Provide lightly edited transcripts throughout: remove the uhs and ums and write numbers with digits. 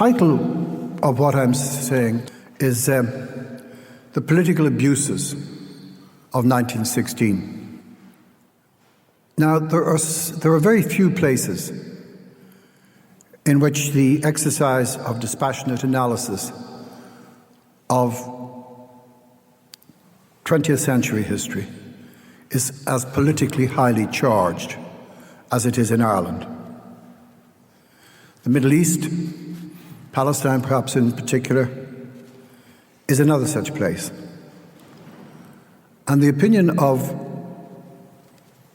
title of what I'm saying is The Political Abuses of 1916. Now, there are very few places in which the exercise of dispassionate analysis of 20th century history is as politically highly charged as it is in Ireland. The Middle East, Palestine perhaps in particular, is another such place. And the opinion of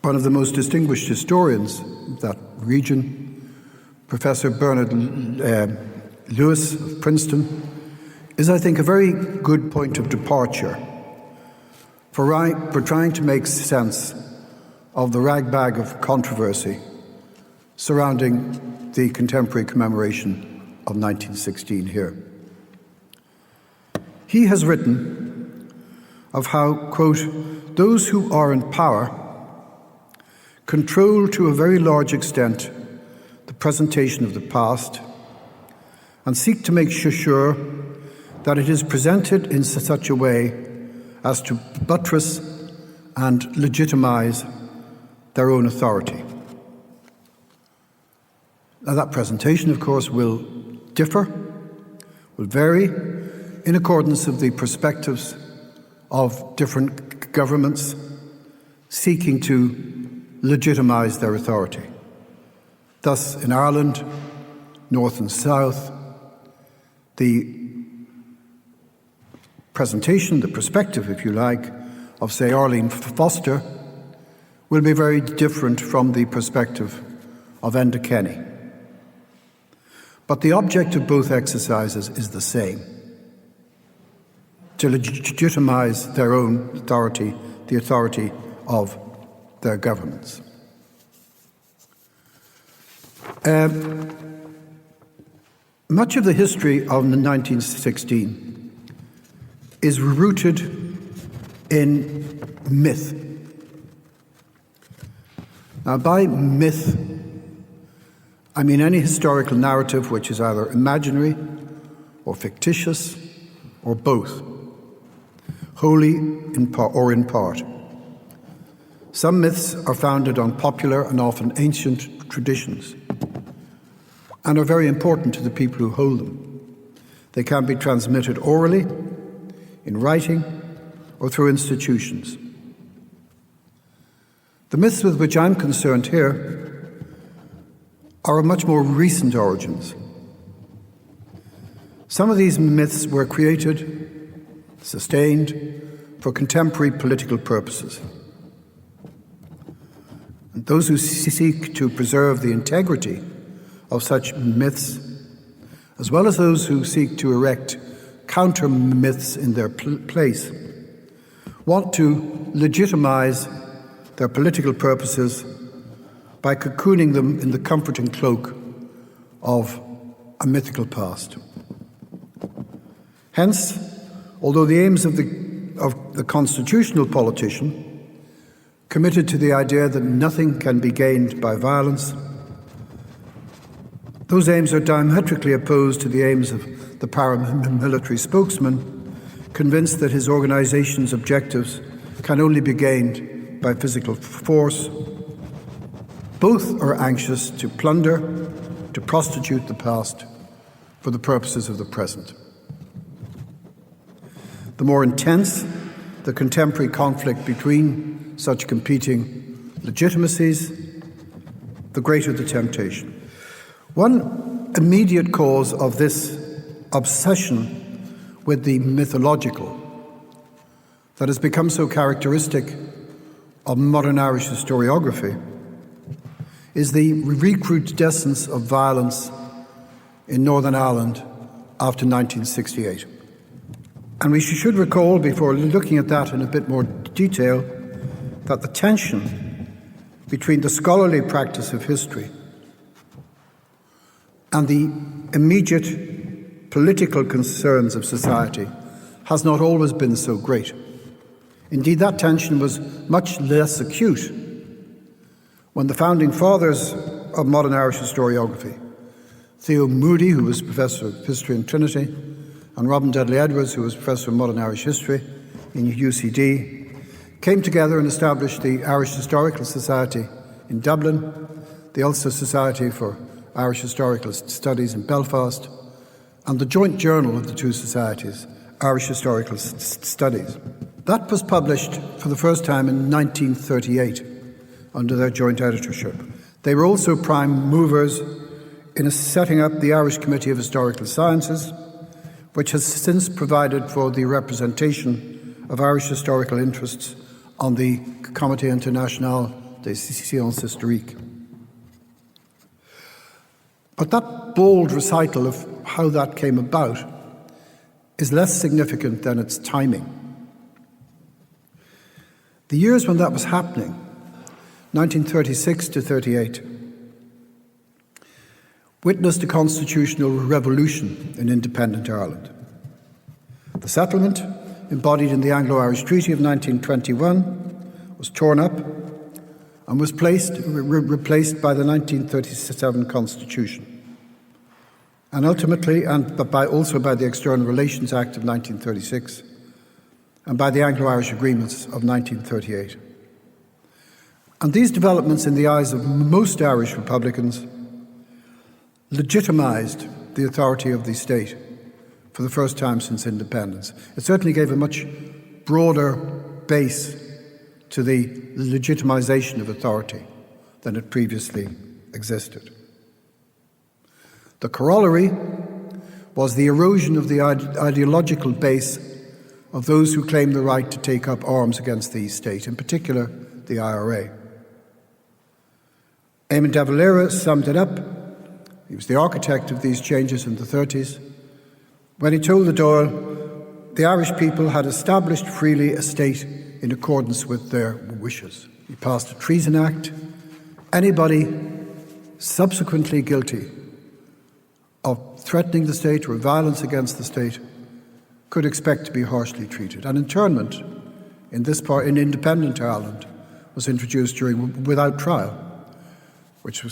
one of the most distinguished historians of that region, Professor Bernard Lewis of Princeton, is, I think, a very good point of departure for trying to make sense of the ragbag of controversy surrounding the contemporary commemoration of 1916 here. He has written of how, quote, those who are in power control to a very large extent the presentation of the past and seek to make sure that it is presented in such a way as to buttress and legitimize their own authority. Now, that presentation, of course, will differ, will vary in accordance with the perspectives of different governments seeking to legitimize their authority. Thus, in Ireland, North and South, the presentation, the perspective, if you like, of, say, Arlene Foster will be very different from the perspective of Enda Kenny. But the object of both exercises is the same: to legitimize their own authority, the authority of their governments. Much of the history of 1916 is rooted in myth. Now, by myth, I mean any historical narrative which is either imaginary or fictitious or both, wholly or in part. Some myths are founded on popular and often ancient traditions and are very important to the people who hold them. They can be transmitted orally, in writing, or through institutions. The myths with which I'm concerned here are of much more recent origins. Some of these myths were created, sustained, for contemporary political purposes. And those who seek to preserve the integrity of such myths, as well as those who seek to erect counter-myths in their place, want to legitimize their political purposes by cocooning them in the comforting cloak of a mythical past. Hence, although the aims of the constitutional politician, committed to the idea that nothing can be gained by violence, those aims are diametrically opposed to the aims of the paramilitary spokesman, convinced that his organization's objectives can only be gained by physical force. Both are anxious to plunder, to prostitute the past for the purposes of the present. The more intense the contemporary conflict between such competing legitimacies, the greater the temptation. One immediate cause of this obsession with the mythological that has become so characteristic of modern Irish historiography is the recrudescence of violence in Northern Ireland after 1968. And we should recall, before looking at that in a bit more detail, that the tension between the scholarly practice of history and the immediate political concerns of society has not always been so great. Indeed, that tension was much less acute when the founding fathers of modern Irish historiography, Theo Moody, who was Professor of History in Trinity, and Robin Dudley Edwards, who was Professor of Modern Irish History in UCD, came together and established the Irish Historical Society in Dublin, the Ulster Society for Irish Historical Studies in Belfast, and the joint journal of the two societies, Irish Historical Studies. That was published for the first time in 1938 under their joint editorship. They were also prime movers in setting up the Irish Committee of Historical Sciences, which has since provided for the representation of Irish historical interests on the Comité International des Sciences Historiques. But that bold recital of how that came about is less significant than its timing. The years when that was happening, 1936 to 38, witnessed a constitutional revolution in independent Ireland. The settlement, embodied in the Anglo-Irish Treaty of 1921, was torn up and was replaced by the 1937 Constitution, and ultimately, also by the External Relations Act of 1936, and by the Anglo-Irish Agreements of 1938. And these developments, in the eyes of most Irish Republicans, legitimised the authority of the state for the first time since independence. It certainly gave a much broader base to the legitimisation of authority than had previously existed. The corollary was the erosion of the ideological base of those who claimed the right to take up arms against the state, in particular the IRA. Eamon de Valera summed it up. He was the architect of these changes in the 30s when he told the Dáil the Irish people had established freely a state in accordance with their wishes. He passed a Treason Act. Anybody subsequently guilty of threatening the state or violence against the state could expect to be harshly treated. And internment in independent Ireland was introduced without trial, which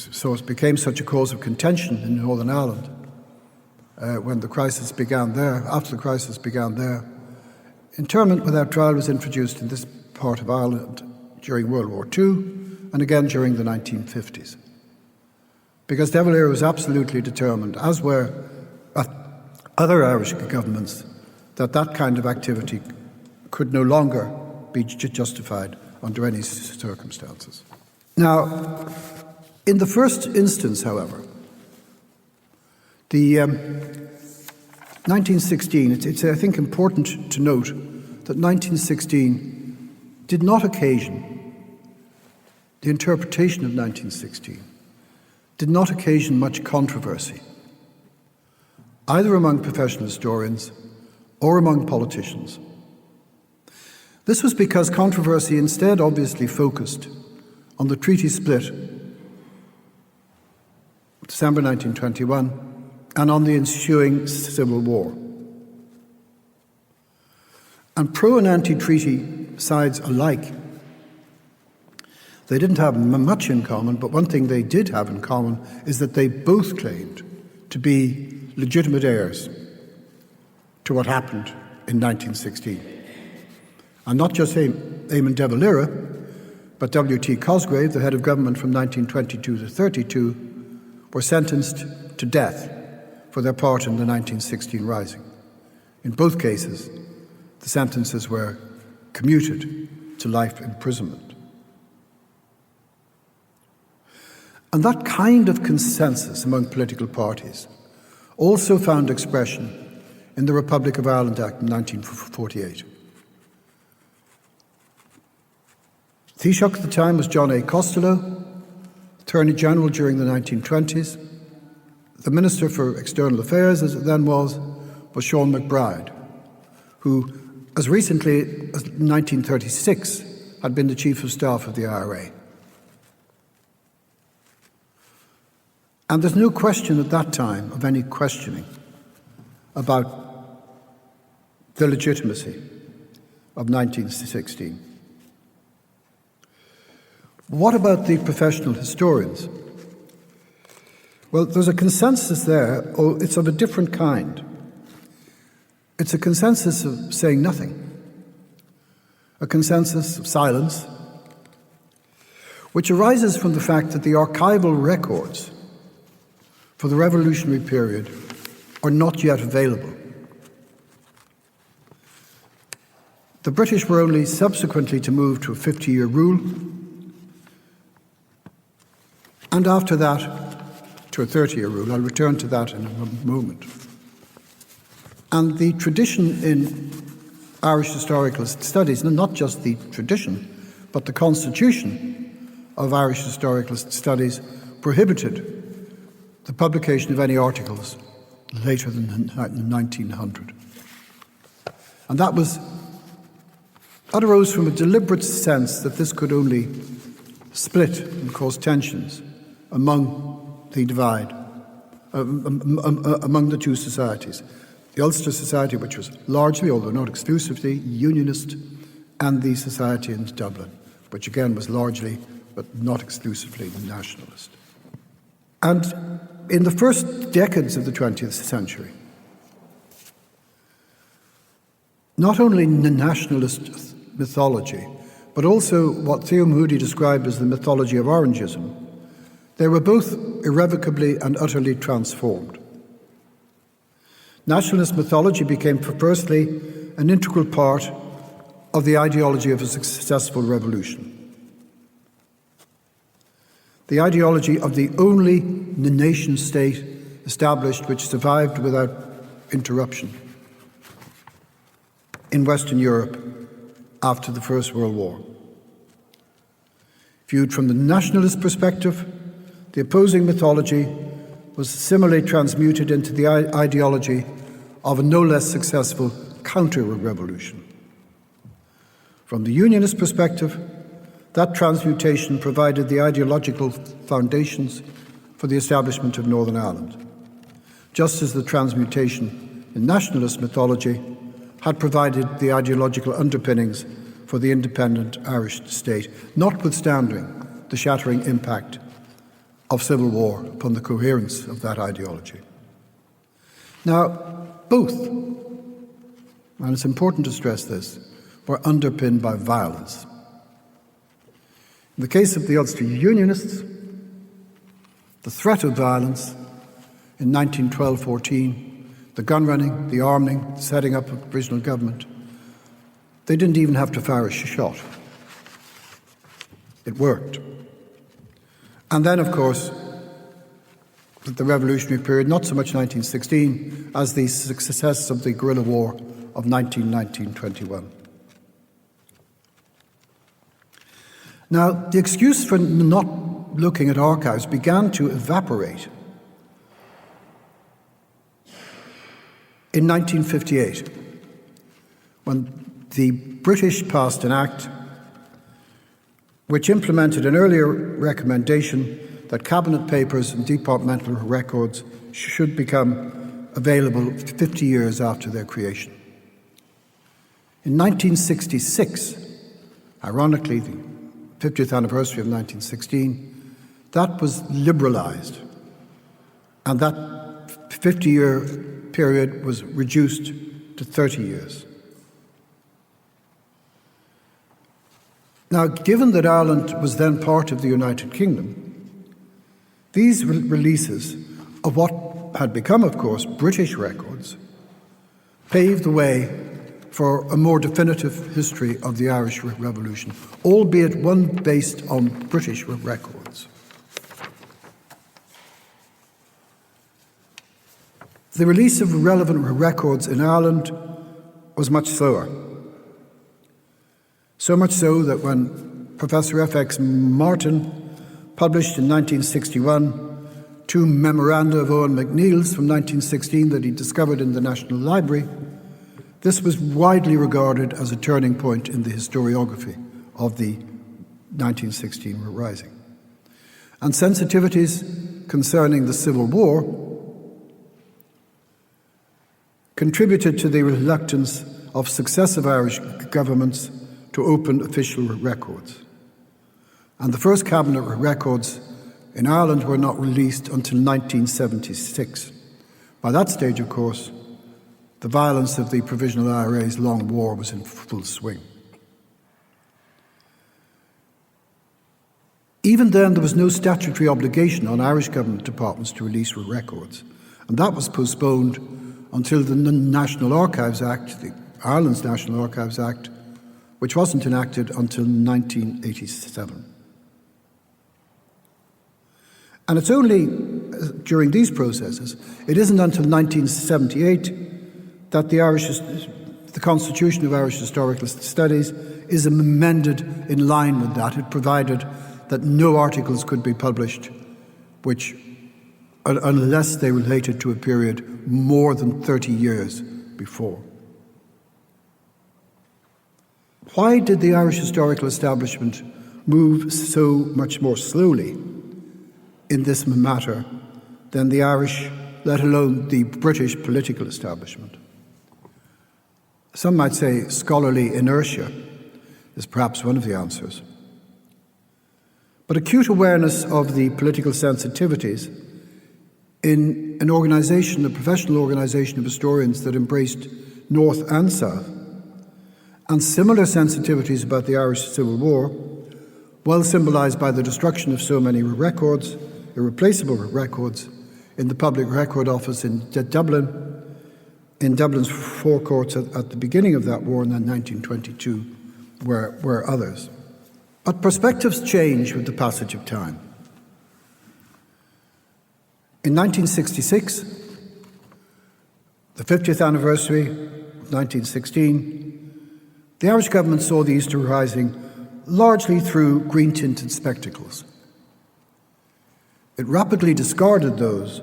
became such a cause of contention in Northern Ireland when the crisis began there. After the crisis began there, internment without trial was introduced in this part of Ireland during World War II and again during the 1950s. Because de Valera was absolutely determined, as were other Irish governments, that that kind of activity could no longer be justified under any circumstances. Now, in the first instance, however, the 1916, it's I think important to note that 1916 did not occasion, the interpretation of 1916 did not occasion much controversy, either among professional historians or among politicians. This was because controversy instead obviously focused on the treaty split of December 1921 and on the ensuing civil war. And pro and anti-treaty sides alike, they didn't have much in common, but one thing they did have in common is that they both claimed to be legitimate heirs to what happened in 1916. And not just Eamon de Valera, but W.T. Cosgrave, the head of government from 1922 to 32, were sentenced to death for their part in the 1916 Rising. In both cases, the sentences were commuted to life imprisonment. And that kind of consensus among political parties also found expression in the Republic of Ireland Act in 1948. Taoiseach at the time was John A. Costello, Attorney General during the 1920s. The Minister for External Affairs, as it then was Sean McBride, who, as recently as 1936, had been the Chief of Staff of the IRA. And there's no question at that time of any questioning about the legitimacy of 1916. What about the professional historians? Well, there's a consensus there. Oh, it's of a different kind. It's a consensus of saying nothing, a consensus of silence, which arises from the fact that the archival records for the revolutionary period are not yet available. The British were only subsequently to move to a 50-year rule, and after that to a 30-year rule. I'll return to that in a moment. And the tradition in Irish historical studies, and not just the tradition, but the constitution of Irish historical studies, prohibited the publication of any articles later than 1900. And that arose from a deliberate sense that this could only split and cause tensions among the divide, among the two societies. The Ulster Society, which was largely, although not exclusively, unionist, and the society in Dublin, which again was largely, but not exclusively, nationalist. And in the first decades of the 20th century, not only nationalist mythology, but also what Theo Moody described as the mythology of Orangism, they were both irrevocably and utterly transformed. Nationalist mythology became, firstly, an integral part of the ideology of a successful revolution. The ideology of the only nation state established which survived without interruption in Western Europe after the First World War. Viewed from the nationalist perspective, the opposing mythology was similarly transmuted into the ideology of a no less successful counter-revolution. From the unionist perspective, that transmutation provided the ideological foundations for the establishment of Northern Ireland, just as the transmutation in nationalist mythology had provided the ideological underpinnings for the independent Irish state, notwithstanding the shattering impact of civil war upon the coherence of that ideology. Now, both, and it's important to stress this, were underpinned by violence. In the case of the Ulster Unionists, the threat of violence in 1912-14, the gun running, the arming, the setting up of the provisional government, they didn't even have to fire a shot. It worked. And then, of course, the revolutionary period, not so much 1916 as the success of the guerrilla war of 1919-21. Now, the excuse for not looking at archives began to evaporate in 1958, when the British passed an act which implemented an earlier recommendation that cabinet papers and departmental records should become available 50 years after their creation. In 1966, ironically, the 50th anniversary of 1916, that was liberalised, and that 50-year period was reduced to 30 years. Now, given that Ireland was then part of the United Kingdom, these releases of what had become, of course, British records paved the way for a more definitive history of the Irish Revolution, albeit one based on British records. The release of relevant records in Ireland was much slower. So much so that when Professor F.X. Martin published in 1961 two memoranda of Owen MacNeill's from 1916 that he discovered in the National Library, this was widely regarded as a turning point in the historiography of the 1916 Rising. And sensitivities concerning the Civil War contributed to the reluctance of successive Irish governments to open official records. And the first cabinet records in Ireland were not released until 1976. By that stage, of course, the violence of the Provisional IRA's long war was in full swing. Even then, there was no statutory obligation on Irish government departments to release records, and that was postponed until the National Archives Act, the Ireland's National Archives Act, which wasn't enacted until 1987. And it's only during these processes, it isn't until 1978 that the Constitution of Irish Historical Studies is amended in line with that. It provided that no articles could be published unless they related to a period more than 30 years before. Why did the Irish historical establishment move so much more slowly in this matter than the Irish, let alone the British political establishment? Some might say scholarly inertia is perhaps one of the answers. But acute awareness of the political sensitivities in an organization, a professional organization of historians that embraced North and South, and similar sensitivities about the Irish Civil War, well symbolized by the destruction of so many records, irreplaceable records, in the Public Record Office in Dublin, in Dublin's forecourts at the beginning of that war, and then 1922, were others. But perspectives change with the passage of time. In 1966, the 50th anniversary of 1916, the Irish government saw the Easter Rising largely through green-tinted spectacles. It rapidly discarded those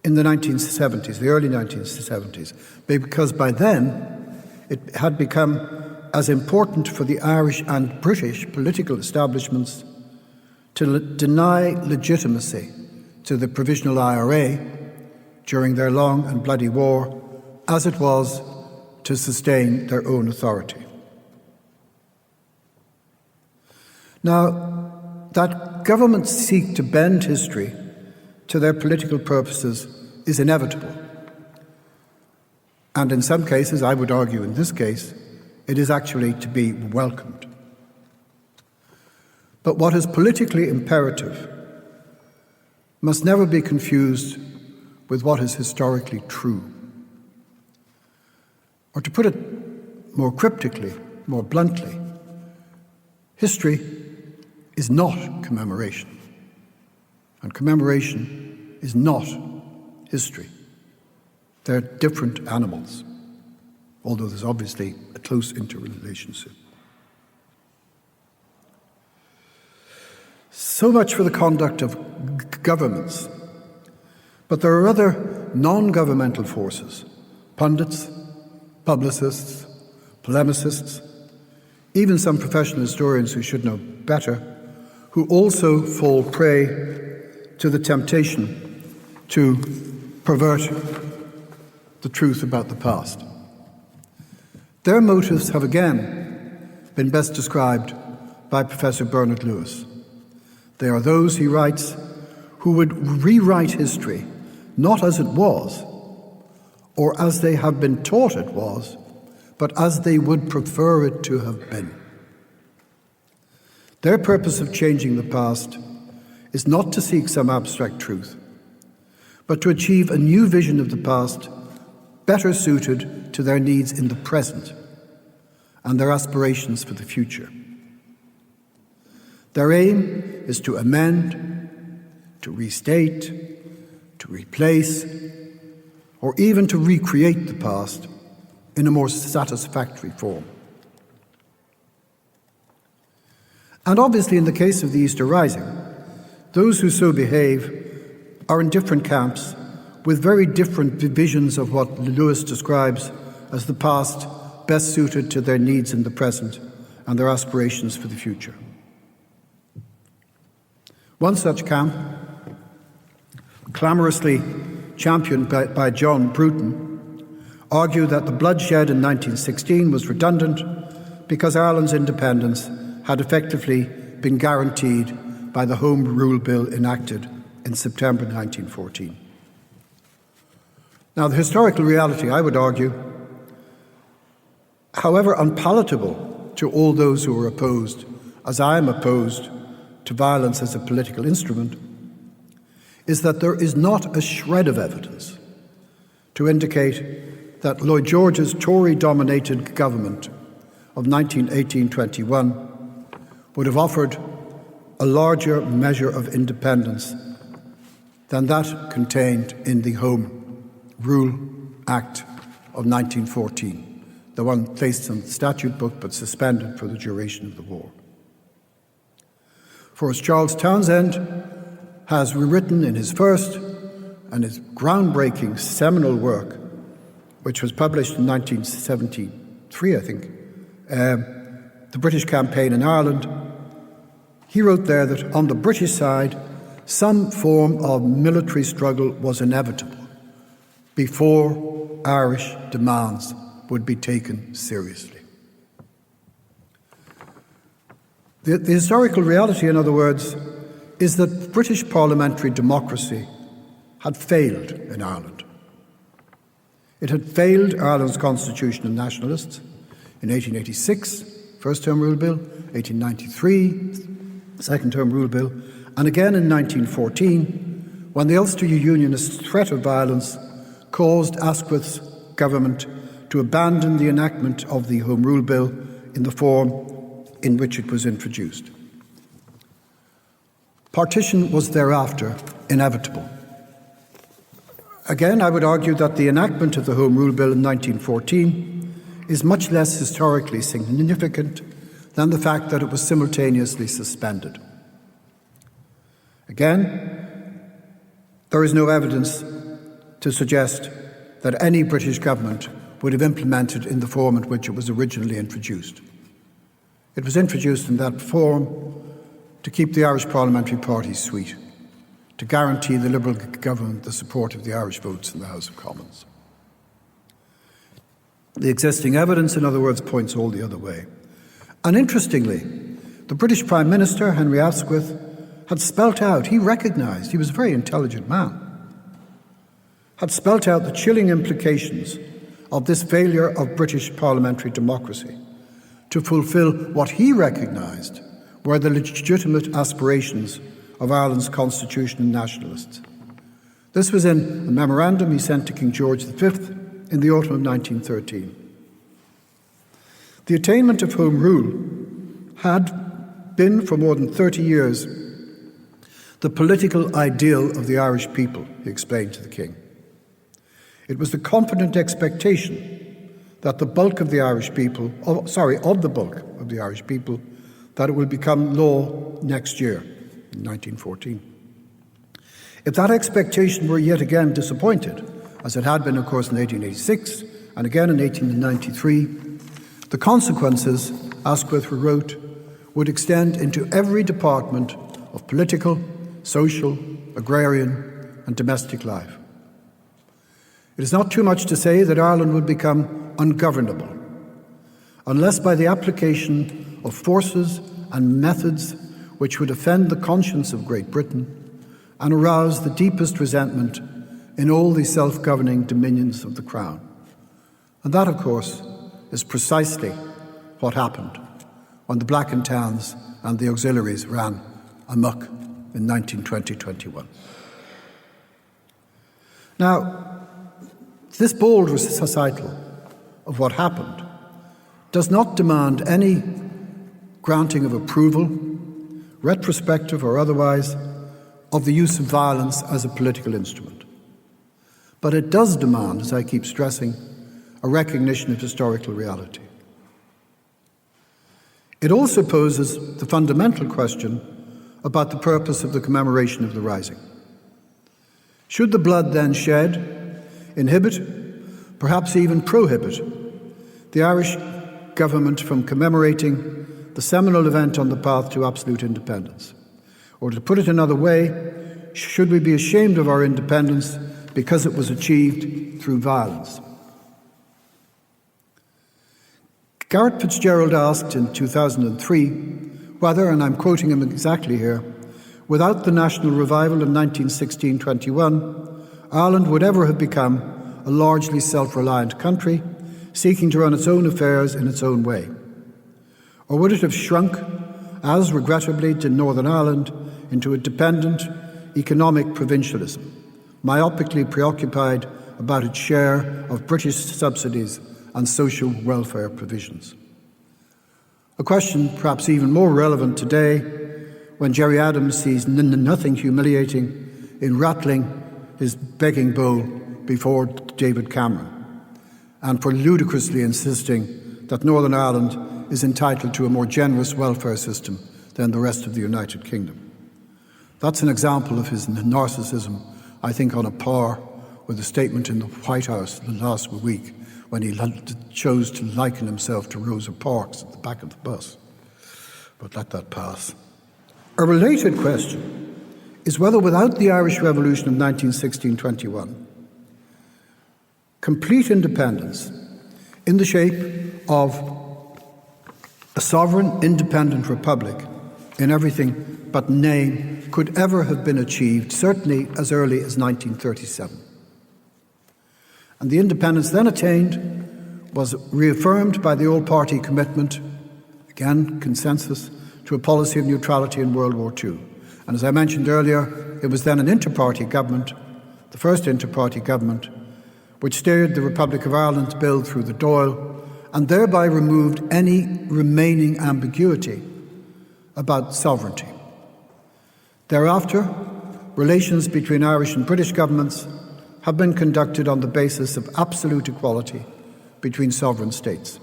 in the 1970s, the early 1970s, because by then it had become as important for the Irish and British political establishments to deny legitimacy to the Provisional IRA during their long and bloody war as it was to sustain their own authority. Now, that governments seek to bend history to their political purposes is inevitable. And in some cases, I would argue in this case, it is actually to be welcomed. But what is politically imperative must never be confused with what is historically true. Or to put it more cryptically, more bluntly, history is not commemoration, and commemoration is not history. They're different animals, although there's obviously a close interrelationship. So much for the conduct of governments. But there are other non-governmental forces, pundits, publicists, polemicists, even some professional historians who should know better, who also fall prey to the temptation to pervert the truth about the past. Their motives have again been best described by Professor Bernard Lewis. They are those, he writes, who would rewrite history not as it was, or as they have been taught it was, but as they would prefer it to have been. Their purpose of changing the past is not to seek some abstract truth, but to achieve a new vision of the past better suited to their needs in the present and their aspirations for the future. Their aim is to amend, to restate, to replace, or even to recreate the past in a more satisfactory form. And obviously, in the case of the Easter Rising, those who so behave are in different camps with very different visions of what Lewis describes as the past best suited to their needs in the present and their aspirations for the future. One such camp, clamorously championed by John Bruton, argued that the bloodshed in 1916 was redundant because Ireland's independence had effectively been guaranteed by the Home Rule Bill enacted in September 1914. Now, the historical reality, I would argue, however unpalatable to all those who are opposed, as I am opposed to violence as a political instrument, is that there is not a shred of evidence to indicate that Lloyd George's Tory-dominated government of 1918-21 would have offered a larger measure of independence than that contained in the Home Rule Act of 1914, the one placed in the statute book but suspended for the duration of the war. For as Charles Townshend has rewritten in his first and his groundbreaking seminal work, which was published in 1973, I think, The British Campaign in Ireland, he wrote there that on the British side, some form of military struggle was inevitable before Irish demands would be taken seriously. The historical reality, in other words, is that British parliamentary democracy had failed in Ireland. It had failed Ireland's constitutional nationalists in 1886, First Term Rule Bill, 1893, Second Term Rule Bill, and again in 1914, when the Ulster Unionist threat of violence caused Asquith's government to abandon the enactment of the Home Rule Bill in the form in which it was introduced. Partition was thereafter inevitable. Again, I would argue that the enactment of the Home Rule Bill in 1914 is much less historically significant than the fact that it was simultaneously suspended. Again, there is no evidence to suggest that any British government would have implemented in the form in which it was originally introduced. It was introduced in that form to keep the Irish parliamentary parties sweet, to guarantee the Liberal government the support of the Irish votes in the House of Commons. The existing evidence, in other words, points all the other way. And interestingly, the British Prime Minister, Henry Asquith, had spelt out, he recognised, he was a very intelligent man, had spelt out the chilling implications of this failure of British parliamentary democracy to fulfil what he recognised were the legitimate aspirations of Ireland's constitutional nationalists. This was in a memorandum he sent to King George V in the autumn of 1913. The attainment of Home Rule had been for more than 30 years the political ideal of the Irish people, he explained to the King. It was the confident expectation that the bulk of the Irish people, of the bulk of the Irish people, that it will become law next year, in 1914. If that expectation were yet again disappointed, as it had been, of course, in 1886 and again in 1893, the consequences, Asquith wrote, would extend into every department of political, social, agrarian, and domestic life. It is not too much to say that Ireland would become ungovernable, unless by the application of forces and methods which would offend the conscience of Great Britain and arouse the deepest resentment in all the self-governing dominions of the Crown. And that, of course, is precisely what happened when the Blackened Towns and the auxiliaries ran amok in 1920-21. Now, this bold recital of what happened does not demand any granting of approval, retrospective or otherwise, of the use of violence as a political instrument. But it does demand, as I keep stressing, a recognition of historical reality. It also poses the fundamental question about the purpose of the commemoration of the Rising. Should the blood then shed inhibit, perhaps even prohibit, the Irish government from commemorating the seminal event on the path to absolute independence? Or to put it another way, should we be ashamed of our independence because it was achieved through violence? Garrett Fitzgerald asked in 2003 whether, and I'm quoting him exactly here, without the national revival in 1916-21, Ireland would ever have become a largely self-reliant country, seeking to run its own affairs in its own way? Or would it have shrunk, as regrettably did Northern Ireland, into a dependent economic provincialism, myopically preoccupied about its share of British subsidies and social welfare provisions? A question perhaps even more relevant today, when Gerry Adams sees nothing humiliating in rattling his begging bowl before David Cameron, and for ludicrously insisting that Northern Ireland is entitled to a more generous welfare system than the rest of the United Kingdom. That's an example of his narcissism, I think, on a par with a statement in the White House last week when he chose to liken himself to Rosa Parks at the back of the bus. But let that pass. A related question is whether, without the Irish Revolution of 1916-21, complete independence in the shape of a sovereign, independent republic in everything but name could ever have been achieved, certainly as early as 1937. And the independence then attained was reaffirmed by the all-party commitment, again consensus, to a policy of neutrality in World War II. And as I mentioned earlier, it was then an inter-party government, the first inter-party government, which steered the Republic of Ireland's bill through the Dáil and thereby removed any remaining ambiguity about sovereignty. Thereafter, relations between Irish and British governments have been conducted on the basis of absolute equality between sovereign states.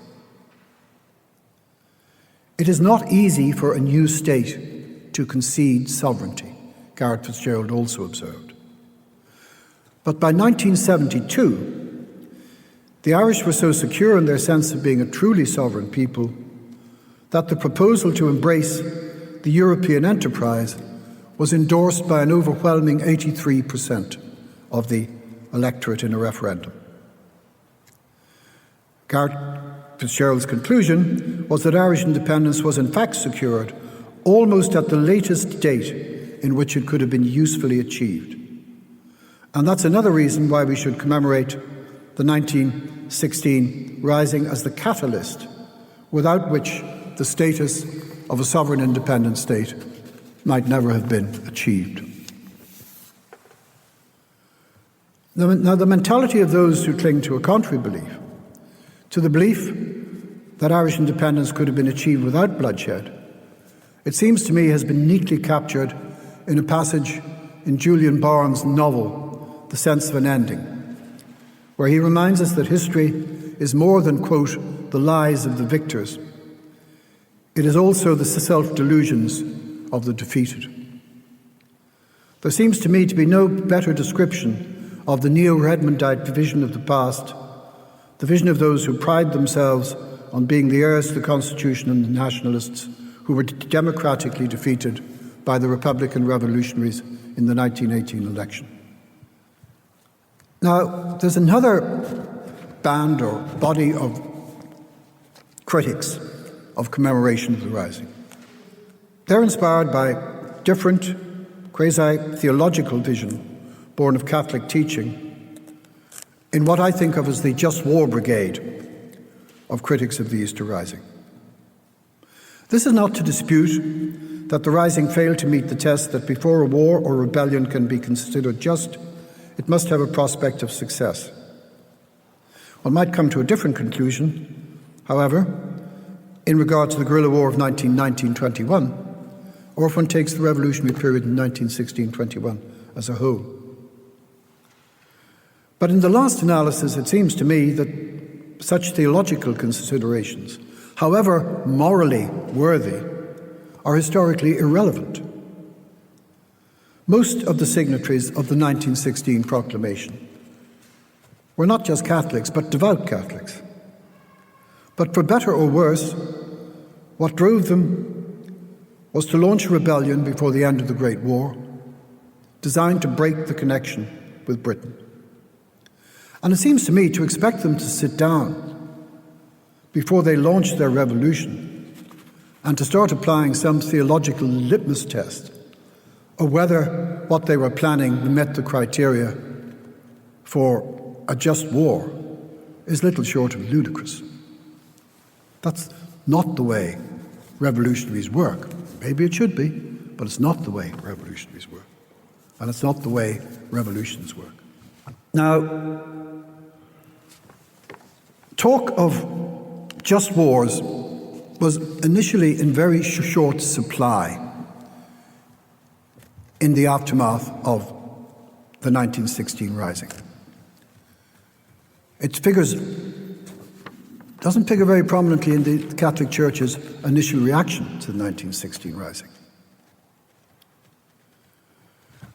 It is not easy for a new state to concede sovereignty, Garrett Fitzgerald also observed. But by 1972, the Irish were so secure in their sense of being a truly sovereign people that the proposal to embrace the European enterprise was endorsed by an overwhelming 83% of the electorate in a referendum. Garrett Fitzgerald's conclusion was that Irish independence was in fact secured almost at the latest date in which it could have been usefully achieved. And that's another reason why we should commemorate the 1916 Rising as the catalyst, without which the status of a sovereign independent state might never have been achieved. Now, the mentality of those who cling to a contrary belief, to the belief that Irish independence could have been achieved without bloodshed, it seems to me has been neatly captured in a passage in Julian Barnes' novel, The Sense of an Ending, where he reminds us that history is more than, quote, the lies of the victors. It is also the self-delusions of the defeated. There seems to me to be no better description of the neo-Redmondite vision of the past, the vision of those who pride themselves on being the heirs to the Constitution and the nationalists who were democratically defeated by the Republican revolutionaries in the 1918 election. Now, there's another band or body of critics of commemoration of the Rising. They're inspired by different quasi-theological vision born of Catholic teaching in what I think of as the just war brigade of critics of the Easter Rising. This is not to dispute that the Rising failed to meet the test that before a war or rebellion can be considered just, it must have a prospect of success. One might come to a different conclusion, however, in regard to the guerrilla war of 1919-21, or if one takes the revolutionary period in 1916-21 as a whole. But in the last analysis, it seems to me that such theological considerations, however morally worthy, are historically irrelevant. Most of the signatories of the 1916 proclamation were not just Catholics, but devout Catholics. But for better or worse, what drove them was to launch a rebellion before the end of the Great War, designed to break the connection with Britain. And it seems to me to expect them to sit down before they launch their revolution and to start applying some theological litmus test or whether what they were planning met the criteria for a just war is little short of ludicrous. That's not the way revolutionaries work. Maybe it should be, but it's not the way revolutionaries work. And it's not the way revolutions work. Now, talk of just wars was initially in very short supply in the aftermath of the 1916 Rising. It doesn't figure very prominently in the Catholic Church's initial reaction to the 1916 Rising.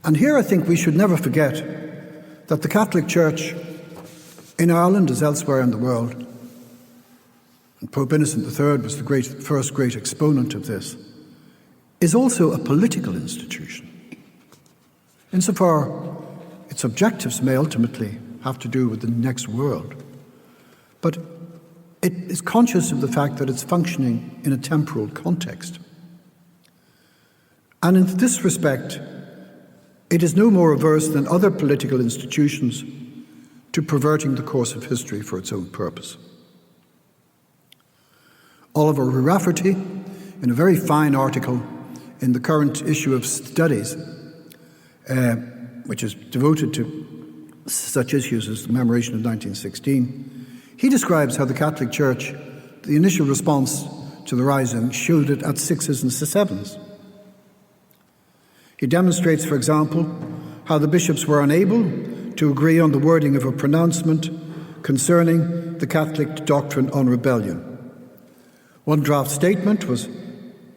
And here I think we should never forget that the Catholic Church in Ireland, as elsewhere in the world, and Pope Innocent III was the first great exponent of this, is also a political institution. Insofar its objectives may ultimately have to do with the next world, but it is conscious of the fact that it's functioning in a temporal context. And in this respect, it is no more averse than other political institutions to perverting the course of history for its own purpose. Oliver Rafferty, in a very fine article in the current issue of Studies, which is devoted to such issues as the commemoration of 1916, he describes how the Catholic Church, the initial response to the Rising, showed it at sixes and sevens. He demonstrates, for example, how the bishops were unable to agree on the wording of a pronouncement concerning the Catholic doctrine on rebellion. One draft statement was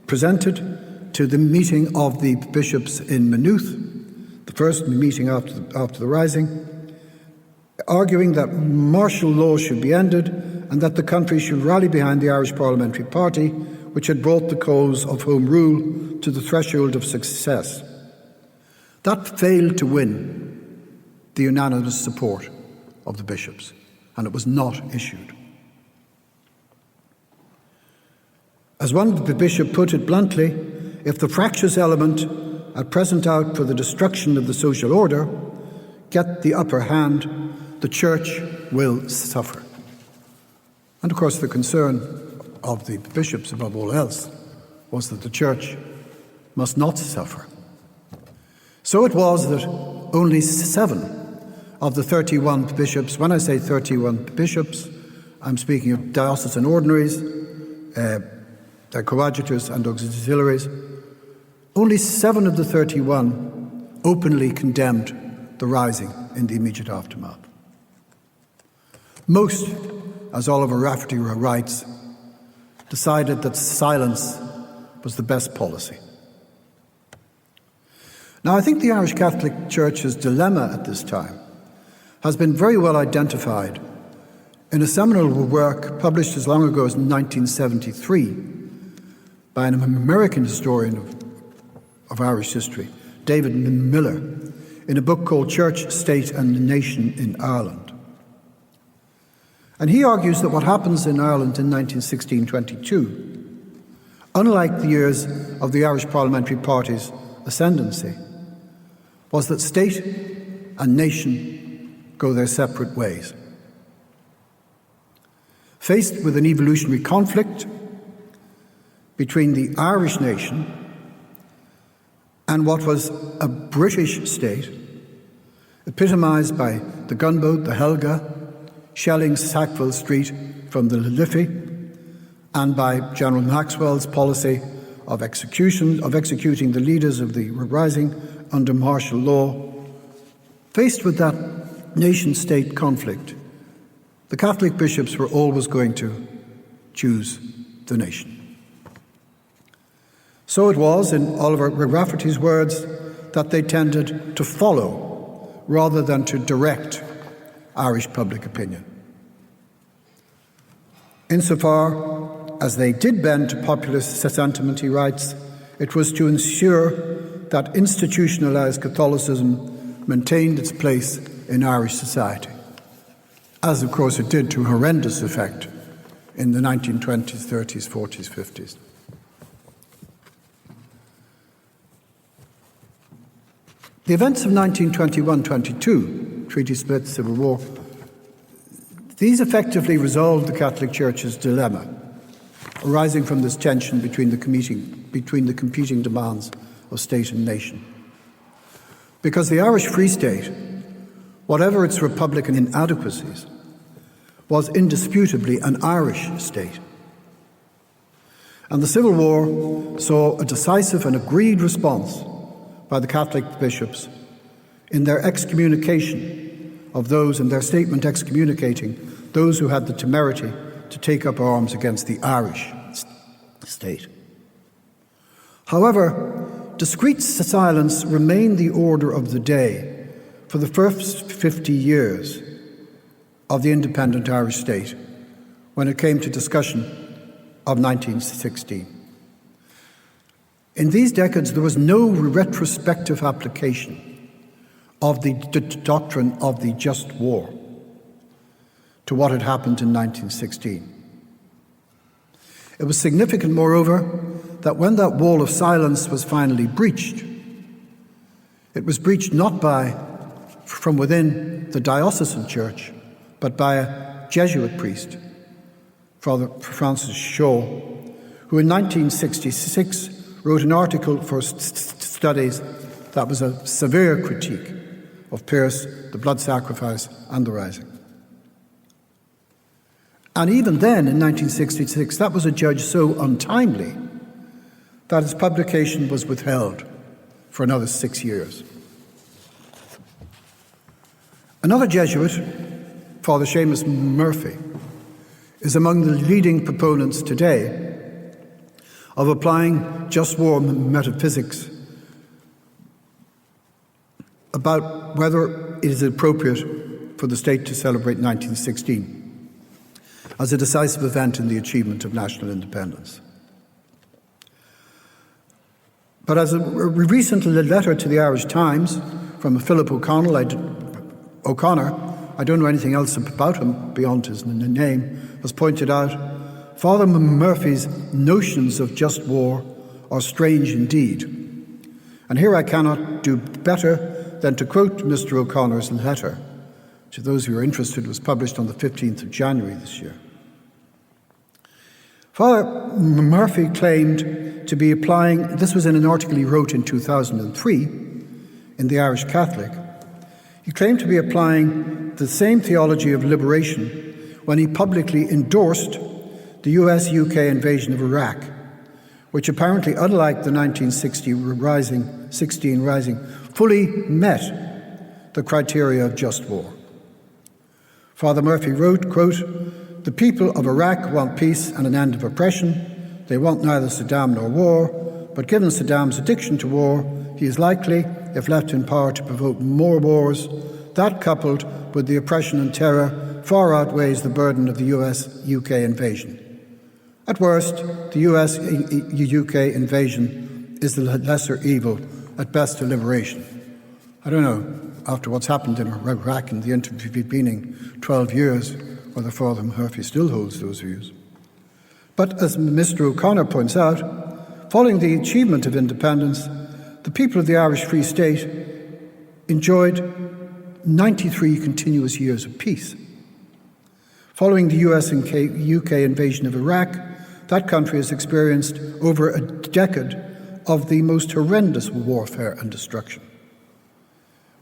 presented to the meeting of the bishops in Maynooth, the first meeting after the Rising, arguing that martial law should be ended and that the country should rally behind the Irish Parliamentary Party, which had brought the cause of Home Rule to the threshold of success. That failed to win the unanimous support of the bishops, and it was not issued. As one bishop put it bluntly, if the fractious element at present out for the destruction of the social order get the upper hand, the Church will suffer. And of course the concern of the bishops above all else was that the Church must not suffer. So it was that only 7 of the 31 bishops, when I say 31 bishops, I'm speaking of diocesan ordinaries, their coadjutors and auxiliaries, only 7 of the 31 openly condemned the Rising in the immediate aftermath. Most, as Oliver Rafferty writes, decided that silence was the best policy. Now, I think the Irish Catholic Church's dilemma at this time has been very well identified in a seminal work published as long ago as 1973 by an American historian of Irish history, David Miller, in a book called Church, State and the Nation in Ireland. And he argues that what happens in Ireland in 1916-22, unlike the years of the Irish Parliamentary Party's ascendancy, was that state and nation go their separate ways. Faced with an evolutionary conflict between the Irish nation and what was a British state, epitomised by the gunboat, the Helga, shelling Sackville Street from the Liffey, and by General Maxwell's policy of executing the leaders of the Rising under martial law. Faced with that nation-state conflict, the Catholic bishops were always going to choose the nation. So it was, in Oliver Rafferty's words, that they tended to follow rather than to direct Irish public opinion. Insofar as they did bend to populist sentiment, he writes, it was to ensure that institutionalised Catholicism maintained its place in Irish society, as of course it did to horrendous effect in the 1920s, 30s, 40s, 50s. The events of 1921-22, Treaty Split, Civil War, these effectively resolved the Catholic Church's dilemma, arising from this tension between the competing demands of state and nation. Because the Irish Free State, whatever its republican inadequacies, was indisputably an Irish state. And the Civil War saw a decisive and agreed response by the Catholic bishops in their excommunication of those, in their statement excommunicating those who had the temerity to take up arms against the Irish state. However, discreet silence remained the order of the day for the first 50 years of the independent Irish state when it came to discussion of 1916. In these decades, there was no retrospective application of the doctrine of the just war to what had happened in 1916. It was significant, moreover, that when that wall of silence was finally breached, it was breached not from within the diocesan church, but by a Jesuit priest, Father Francis Shaw, who in 1966 wrote an article for Studies that was a severe critique of Pearse, the blood sacrifice, and the rising. And even then, in 1966, that was adjudged so untimely that its publication was withheld for another 6 years. Another Jesuit, Father Seamus Murphy, is among the leading proponents today of applying just war metaphysics about whether it is appropriate for the state to celebrate 1916 as a decisive event in the achievement of national independence. But as a recent letter to the Irish Times from Philip O'Connor, I don't know anything else about him beyond his name, has pointed out, Father Murphy's notions of just war are strange indeed. And here I cannot do better than to quote Mr. O'Connor's letter, to those who are interested, was published on the 15th of January this year. Father Murphy claimed to be applying, this was in an article he wrote in 2003 in the Irish Catholic, he claimed to be applying the same theology of liberation when he publicly endorsed the US-UK invasion of Iraq, which apparently, unlike the 1916 rising, fully met the criteria of just war. Father Murphy wrote, quote, "The people of Iraq want peace and an end of oppression. They want neither Saddam nor war, but given Saddam's addiction to war, he is likely, if left in power, to provoke more wars. That, coupled with the oppression and terror, far outweighs the burden of the US-UK invasion. At worst, the US-UK invasion is the lesser evil, at best a liberation." I don't know, after what's happened in Iraq in the intervening 12 years, whether Father Murphy still holds those views. But as Mr. O'Connor points out, following the achievement of independence, the people of the Irish Free State enjoyed 93 continuous years of peace. Following the US and UK invasion of Iraq, that country has experienced over a decade of the most horrendous warfare and destruction.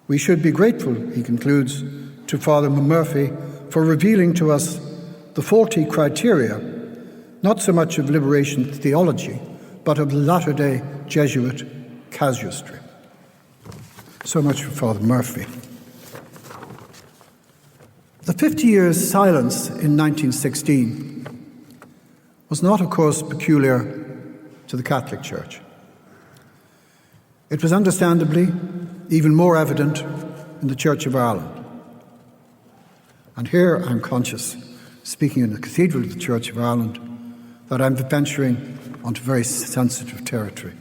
We should be grateful, he concludes, to Father Murphy for revealing to us the faulty criteria, not so much of liberation theology, but of latter-day Jesuit casuistry. So much for Father Murphy. The 50 years' silence in 1916 was not, of course, peculiar to the Catholic Church. It was understandably even more evident in the Church of Ireland. And here I'm conscious, speaking in the Cathedral of the Church of Ireland, that I'm venturing onto very sensitive territory.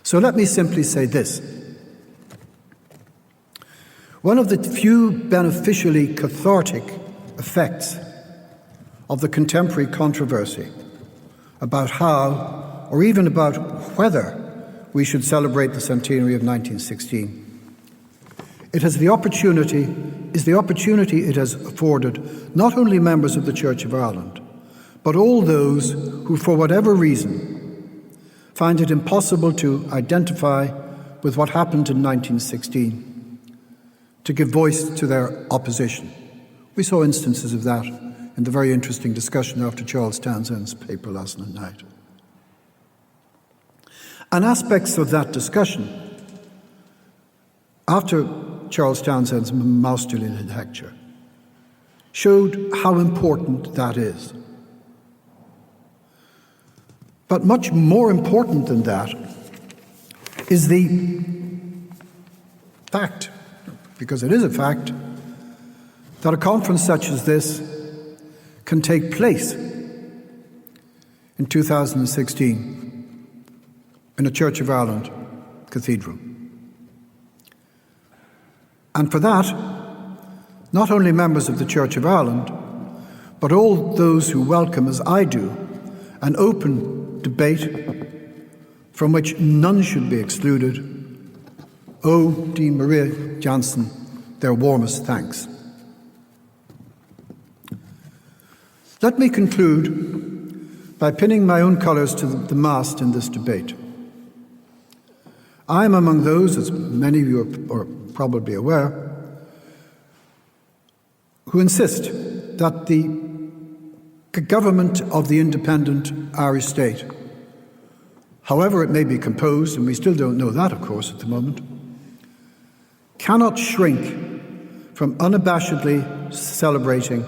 So let me simply say this. One of the few beneficially cathartic effects of the contemporary controversy about how, or even about whether, we should celebrate the centenary of 1916. It is the opportunity it has afforded not only members of the Church of Ireland, but all those who, for whatever reason, find it impossible to identify with what happened in 1916, to give voice to their opposition. We saw instances of that in the very interesting discussion after Charles Townshend's paper last night. And aspects of that discussion, after Charles Townshend's masterly lecture, showed how important that is. But much more important than that is the fact, because it is a fact, that a conference such as this can take place in 2016 in a Church of Ireland cathedral. And for that, not only members of the Church of Ireland, but all those who welcome, as I do, an open debate from which none should be excluded, owe Dean Maria Jansen their warmest thanks. Let me conclude by pinning my own colours to the mast in this debate. I am among those, as many of you are probably aware, who insist that the government of the independent Irish state, however it may be composed, and we still don't know that, of course, at the moment, cannot shrink from unabashedly celebrating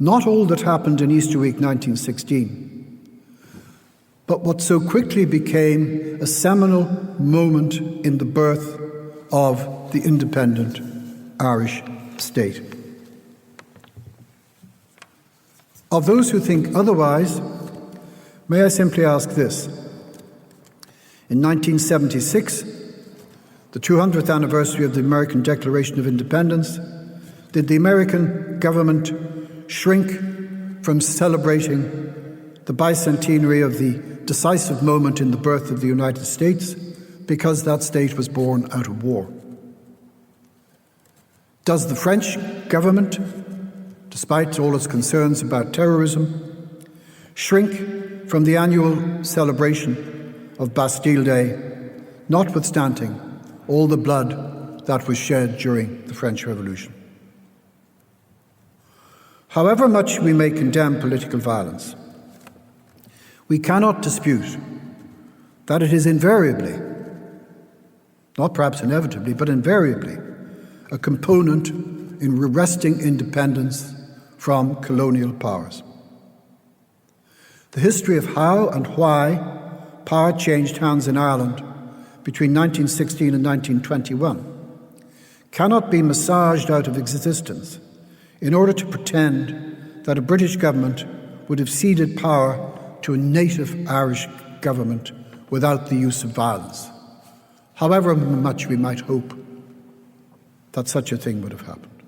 not all that happened in Easter week 1916, but what so quickly became a seminal moment in the birth of the independent Irish state. Of those who think otherwise, may I simply ask this. In 1976, the 200th anniversary of the American Declaration of Independence, did the American government shrink from celebrating the bicentenary of the decisive moment in the birth of the United States because that state was born out of war? Does the French government, despite all its concerns about terrorism, shrink from the annual celebration of Bastille Day, notwithstanding all the blood that was shed during the French Revolution? However much we may condemn political violence, we cannot dispute that it is invariably, not perhaps inevitably, but invariably, a component in wresting independence from colonial powers. The history of how and why power changed hands in Ireland between 1916 and 1921 cannot be massaged out of existence in order to pretend that a British government would have ceded power to a native Irish government without the use of violence, however much we might hope that such a thing would have happened.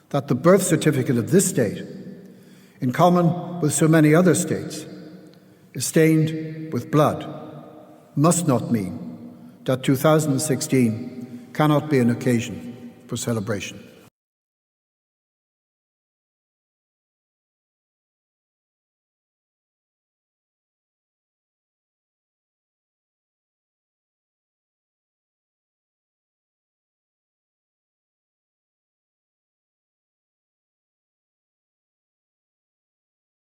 That the birth certificate of this state, in common with so many other states, is stained with blood must not mean that 2016 cannot be an occasion for celebration.